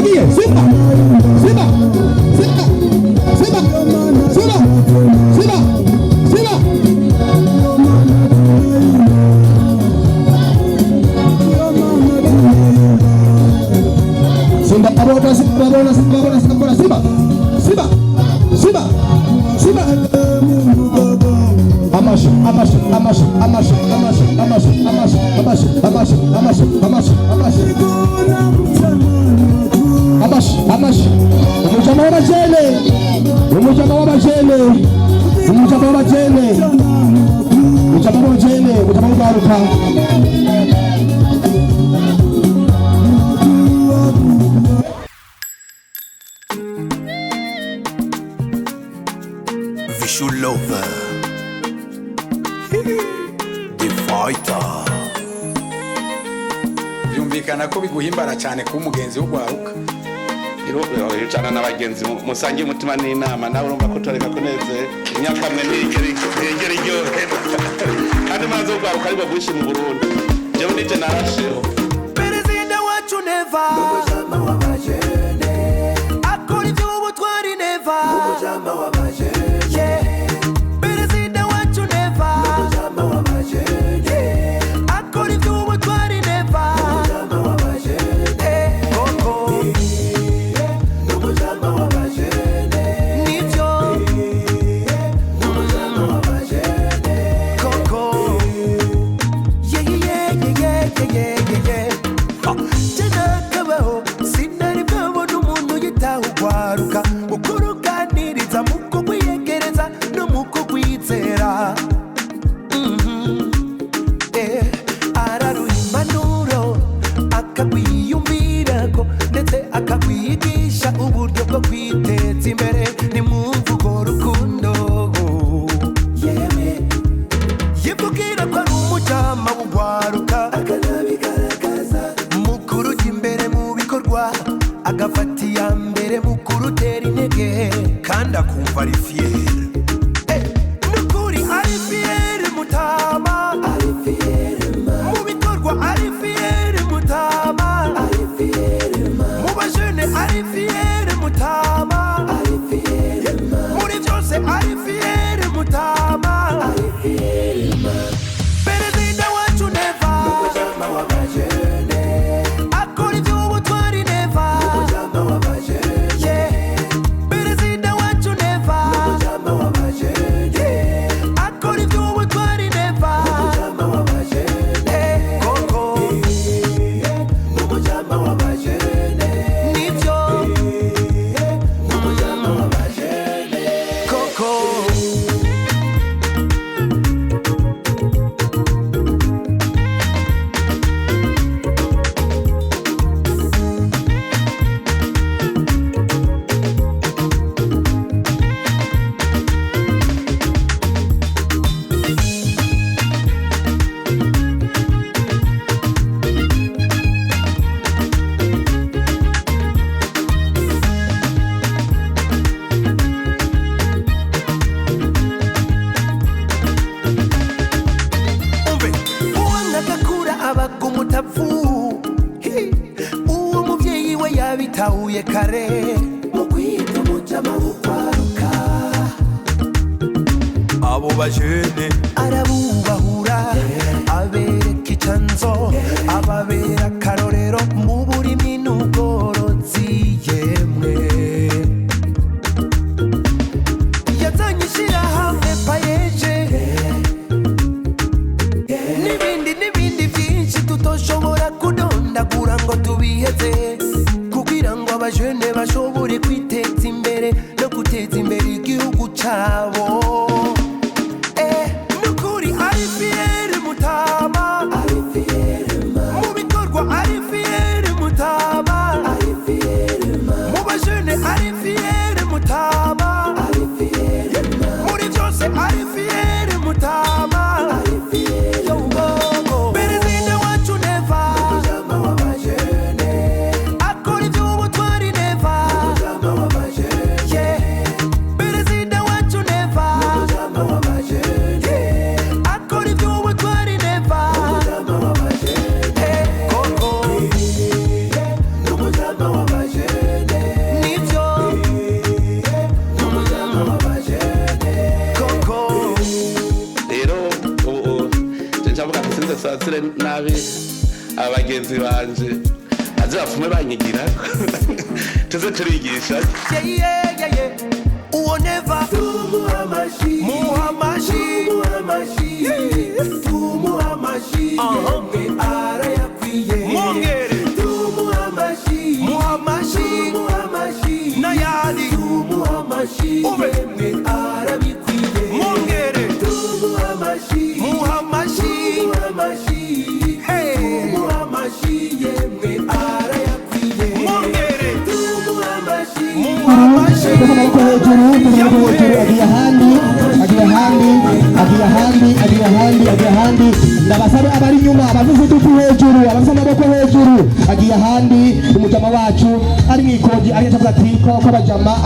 Yagiye Simba Simba Simba Simba Simba Simba Simba Simba abona Simba abona Simba abona Simba Simba Simba Simba Simba Amashi Amashi Amashi Amashi Amashi Amashi Amashi Amashi Amashi Amashi Amashi Amashi Amashi Amashi Umujama w'abajene Umujama w'abajene Umujama w'abajene Umujama w'abajene Umujama w'ugaruka Visual Lover The Fighter. Byumvikana ko biguhimbara cyane kuba umugenzi w'ugwaruka. Irocana n'abagenzi musangiye umutima n'inama nawe urumva ko tureka kuneze imyaka mwe n'igeri iryohera kandi maze ugwaruka ariko bwishi mu Burundi jewe nije narasheho Perezida wacu neva umujama w'abajene akora iby'ubutwari neva umujama w'abajene Perezida wacu neva umujama w'abajene akora iby'ubutwari neva umujama w'abajene koko umujama w'abajene nibyo umujama w'abajene koko sinari bwabona umuntu yitaho ugwaruka ukuruganiriza mu kugwiyegereza no mu kugwizera araruha impanuro akagwiyumvirako ndetse akagwiyigisha uburyo bwo kwiteza imbere nimwumva urwo rukundo yivugira ko ari umujama w'ugwaruka akanabigaragaza mukuru ujya imbere mu bikorwa agafata iya mbere mukuru utera intege kandi akumva ari fiyeri nukuri ari fiyeri mutama ari fiyeri mu bikorwa ari fiyeri mutama ari fiyeri mu bajene ari fiyeri mutama ari fiyeri muri byose ari fiyeri mutama ari fiyeri Perezida wacu neva umujama w'abajene akora iby'ubutwari neva umujama w'abajene Perezida wacu neva umujama w'abajene akora iby'ubutwari neva umujama w'abajene koko umujama w'abajene nibyo umujama w'abajene koko uwo muvyeyi we yabitahuye kare mu kwita umujama w'ugwaruka abo bajene arabubahura abereka icanzo ababera akarorero mu burimi n'ubworozi yemwe yazanye ishirahamwe payeje n'ibindi byinshi tutoshobora kudondagura ngo tubiheze kugira ngo abajene bashobore kwiteza imbere no guteza imbere igihugu cabo nukuri ari fiyeri mutama ari fiyeri mu bikorwa ari fiyeri mutama ari fiyeri mu bajene ari fiyeri mutama ari fiyeri muri byose ari fiyeri mutama ari fiyeri Perezida wacu neva umujama w'abajene akora iby'ubutwari neva nsazire nabi abagenzi banje aze bafume banyigira tuze turigisha uwo neva Muhamashi arayakwiye mwongere Muhamashi nayandi ube arabikwiye mwongere Muhamashi yemwe arayakwiye mwongere Muhamashi agiye ahandi ndabasaba abari inyuma abavuze ututu hejuru abafite amaboko hejuru agiye ahandi umujama wacu ari mwikodi ari atavuga ati ko abajama